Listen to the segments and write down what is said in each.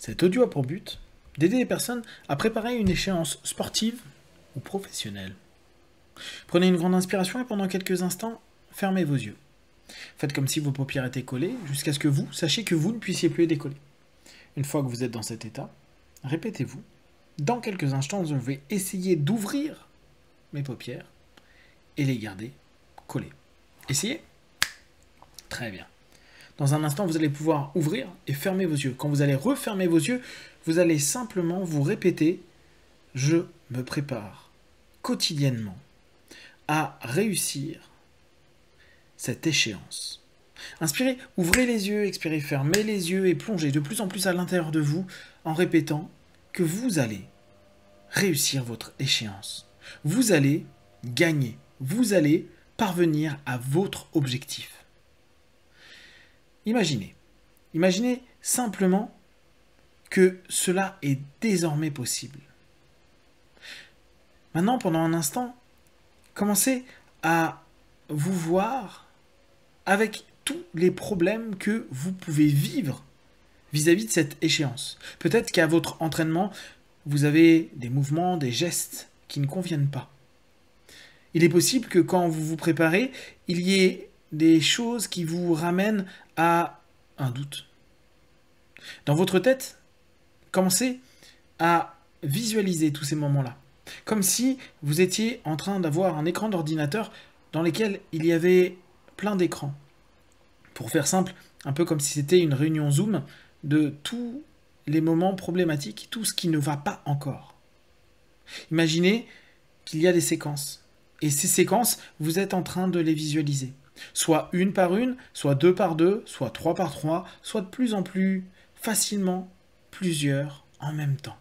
Cet audio a pour but d'aider les personnes à préparer une échéance sportive ou professionnelle. Prenez une grande inspiration et pendant quelques instants, fermez vos yeux. Faites comme si vos paupières étaient collées jusqu'à ce que vous sachiez que vous ne puissiez plus les décoller. Une fois que vous êtes dans cet état, répétez-vous. Dans quelques instants, je vais essayer d'ouvrir mes paupières et les garder collées. Essayez. Très bien. Dans un instant, vous allez pouvoir ouvrir et fermer vos yeux. Quand vous allez refermer vos yeux, vous allez simplement vous répéter « Je me prépare quotidiennement à réussir cette échéance ». Inspirez, ouvrez les yeux, expirez, fermez les yeux et plongez de plus en plus à l'intérieur de vous en répétant que vous allez réussir votre échéance. Vous allez gagner. Vous allez parvenir à votre objectif. Imaginez simplement que cela est désormais possible. Maintenant, pendant un instant, commencez à vous voir avec tous les problèmes que vous pouvez vivre vis-à-vis de cette échéance. Peut-être qu'à votre entraînement, vous avez des mouvements, des gestes qui ne conviennent pas. Il est possible que quand vous vous préparez, il y ait des choses qui vous ramènent à un doute. Dans votre tête, commencez à visualiser tous ces moments-là. Comme si vous étiez en train d'avoir un écran d'ordinateur dans lequel il y avait plein d'écrans. Pour faire simple, un peu comme si c'était une réunion Zoom de tous les moments problématiques, tout ce qui ne va pas encore. Imaginez qu'il y a des séquences. Et ces séquences, vous êtes en train de les visualiser. Soit une par une, soit deux par deux, soit trois par trois, soit de plus en plus facilement plusieurs en même temps.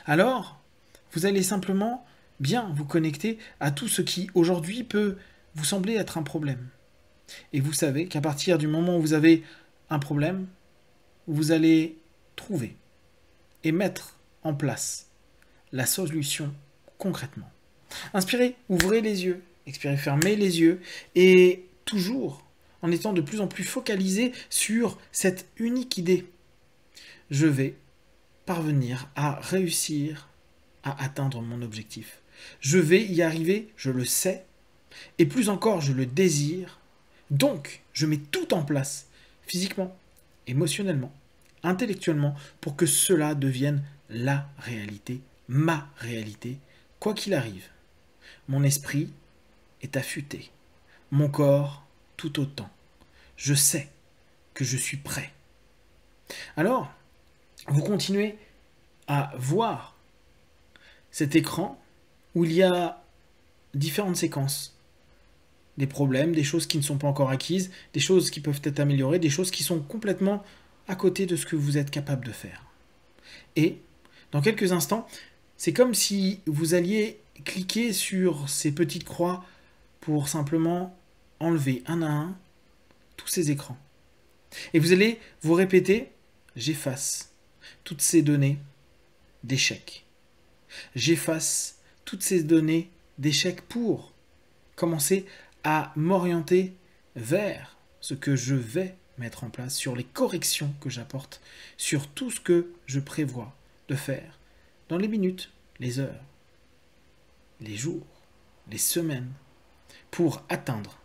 Alors, vous allez simplement bien vous connecter à tout ce qui aujourd'hui peut vous sembler être un problème. Et vous savez qu'à partir du moment où vous avez un problème, vous allez trouver et mettre en place la solution concrètement. Inspirez, ouvrez les yeux, expirez, fermez les yeux et toujours en étant de plus en plus focalisé sur cette unique idée. Je vais parvenir à réussir à atteindre mon objectif. Je vais y arriver, je le sais, et plus encore, je le désire. Donc, je mets tout en place, physiquement, émotionnellement, intellectuellement, pour que cela devienne la réalité, ma réalité, quoi qu'il arrive. Mon esprit est affûté, mon corps tout autant. Je sais que je suis prêt. Alors, vous continuez à voir cet écran où il y a différentes séquences. Des problèmes, des choses qui ne sont pas encore acquises, des choses qui peuvent être améliorées, des choses qui sont complètement à côté de ce que vous êtes capable de faire. Et, dans quelques instants, c'est comme si vous alliez cliquer sur ces petites croix pour simplement enlever un à un tous ces écrans. Et vous allez vous répéter, j'efface toutes ces données d'échec. J'efface toutes ces données d'échec pour commencer à m'orienter vers ce que je vais mettre en place, sur les corrections que j'apporte, sur tout ce que je prévois de faire dans les minutes, les heures, les jours, les semaines, pour atteindre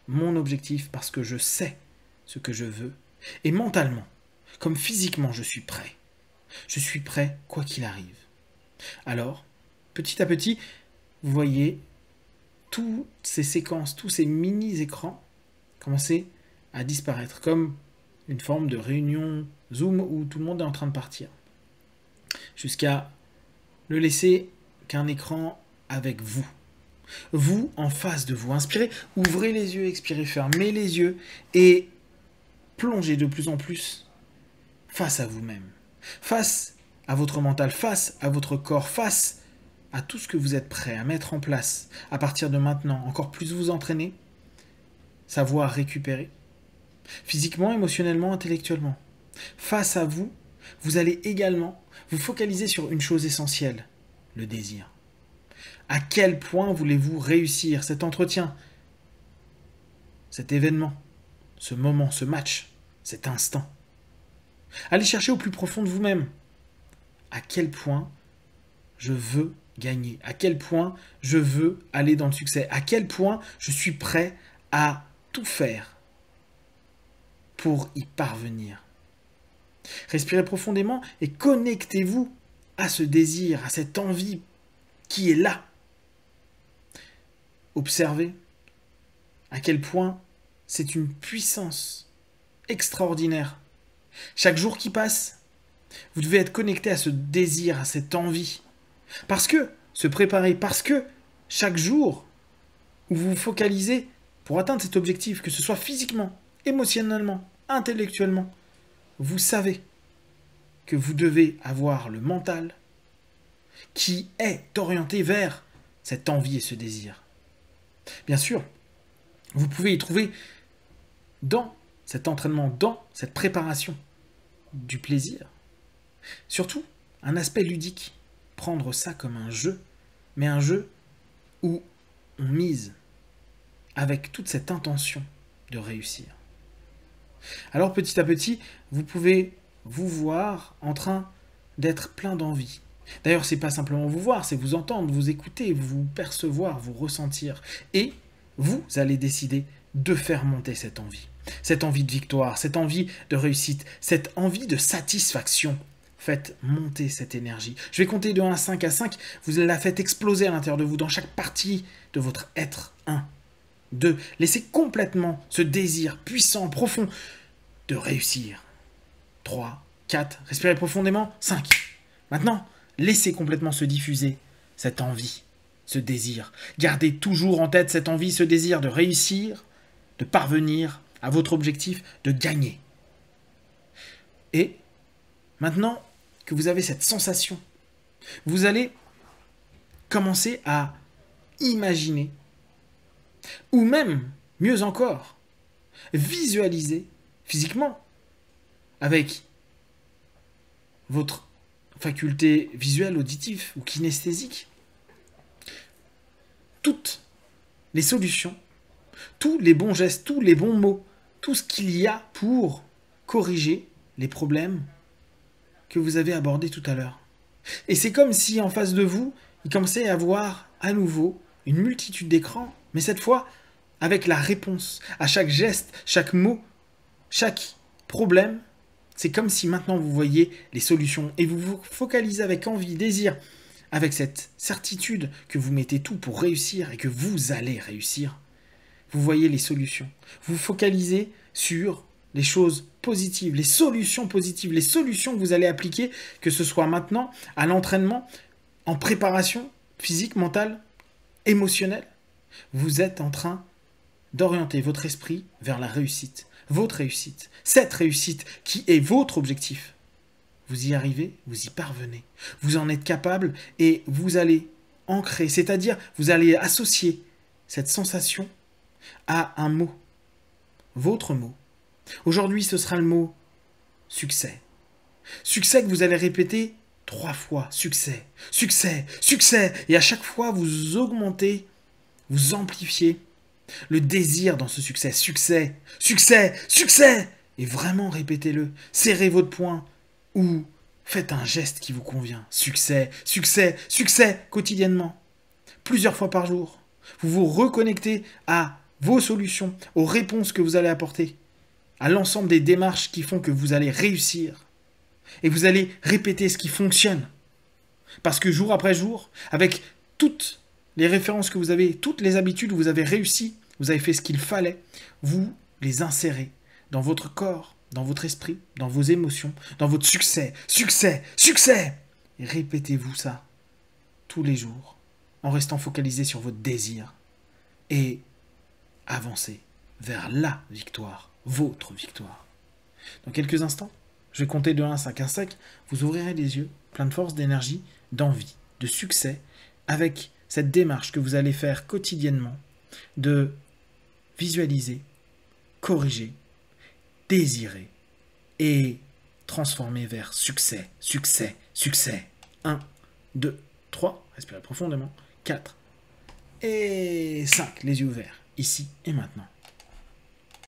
mon objectif parce que je sais ce que je veux et mentalement, comme physiquement, je suis prêt. Je suis prêt quoi qu'il arrive. Alors, petit à petit, vous voyez toutes ces séquences, tous ces mini-écrans commencer à disparaître, comme une forme de réunion Zoom où tout le monde est en train de partir. Jusqu'à ne laisser qu'un écran avec vous. Vous en face de vous. Inspirez, ouvrez les yeux, expirez, fermez les yeux et plongez de plus en plus face à vous-même. Face à votre mental, face à votre corps, face à tout ce que vous êtes prêt à mettre en place à partir de maintenant, encore plus vous entraîner, savoir récupérer, physiquement, émotionnellement, intellectuellement. Face à vous, vous allez également vous focaliser sur une chose essentielle, le désir. À quel point voulez-vous réussir cet entretien, cet événement, ce moment, ce match, cet instant? Allez chercher au plus profond de vous-même. À quel point je veux gagner? À quel point je veux aller dans le succès? À quel point je suis prêt à tout faire pour y parvenir? Respirez profondément et connectez-vous à ce désir, à cette envie qui est là. Observez à quel point c'est une puissance extraordinaire. Chaque jour qui passe, vous devez être connecté à ce désir, à cette envie. Parce que, se préparer, parce que chaque jour où vous vous focalisez pour atteindre cet objectif, que ce soit physiquement, émotionnellement, intellectuellement, vous savez que vous devez avoir le mental qui est orienté vers cette envie et ce désir. Bien sûr, vous pouvez y trouver dans cet entraînement, dans cette préparation, du plaisir. Surtout, un aspect ludique. Prendre ça comme un jeu, mais un jeu où on mise avec toute cette intention de réussir. Alors petit à petit, vous pouvez vous voir en train d'être plein d'envie. D'ailleurs, c'est pas simplement vous voir, c'est vous entendre, vous écouter, vous percevoir, vous ressentir. Et vous allez décider de faire monter cette envie. Cette envie de victoire, cette envie de réussite, cette envie de satisfaction. Faites monter cette énergie. Je vais compter de 1 à 5 à 5. Vous la faites exploser à l'intérieur de vous, dans chaque partie de votre être. 1, 2. Laissez complètement ce désir puissant, profond de réussir. 3, 4. Respirez profondément. 5. Maintenant, laissez complètement se diffuser cette envie, ce désir. Gardez toujours en tête cette envie, ce désir de réussir, de parvenir à votre objectif, de gagner. Et maintenant que vous avez cette sensation, vous allez commencer à imaginer, ou même, mieux encore, visualiser physiquement, avec votre faculté visuelle, auditive ou kinesthésique, toutes les solutions, tous les bons gestes, tous les bons mots, tout ce qu'il y a pour corriger les problèmes que vous avez abordés tout à l'heure. Et c'est comme si en face de vous, il commençait à avoir à nouveau une multitude d'écrans, mais cette fois avec la réponse à chaque geste, chaque mot, chaque problème. C'est comme si maintenant vous voyez les solutions et vous vous focalisez avec envie, désir, avec cette certitude que vous mettez tout pour réussir et que vous allez réussir. Vous voyez les solutions. Vous vous focalisez sur les choses positives, les solutions positives, les solutions que vous allez appliquer, que ce soit maintenant, à l'entraînement, en préparation physique, mentale, émotionnelle. Vous êtes en train d'orienter votre esprit vers la réussite. Votre réussite. Cette réussite qui est votre objectif. Vous y arrivez, vous y parvenez. Vous en êtes capable et vous allez ancrer, c'est-à-dire vous allez associer cette sensation à un mot. Votre mot. Aujourd'hui, ce sera le mot succès. Succès que vous allez répéter 3 fois. Succès, succès, succès. Et à chaque fois, vous augmentez, vous amplifiez le désir dans ce succès. Succès, succès, succès. Et vraiment répétez-le. Serrez votre poing ou faites un geste qui vous convient. Succès, succès, succès quotidiennement. Plusieurs fois par jour. Vous vous reconnectez à vos solutions, aux réponses que vous allez apporter, à l'ensemble des démarches qui font que vous allez réussir. Et vous allez répéter ce qui fonctionne. Parce que jour après jour, avec toutes les références que vous avez, toutes les habitudes où vous avez réussi, vous avez fait ce qu'il fallait, vous les insérez dans votre corps, dans votre esprit, dans vos émotions, dans votre succès, succès, succès. Et répétez-vous ça tous les jours, en restant focalisé sur votre désir. Et avancez vers la victoire, votre victoire. Dans quelques instants, je vais compter de 1 à 5. À 5, vous ouvrirez les yeux, plein de force, d'énergie, d'envie, de succès, avec cette démarche que vous allez faire quotidiennement, de visualiser, corriger, désirer et transformer vers succès, succès, succès. 1, 2, 3, respirez profondément. 4 et 5, les yeux ouverts, ici et maintenant.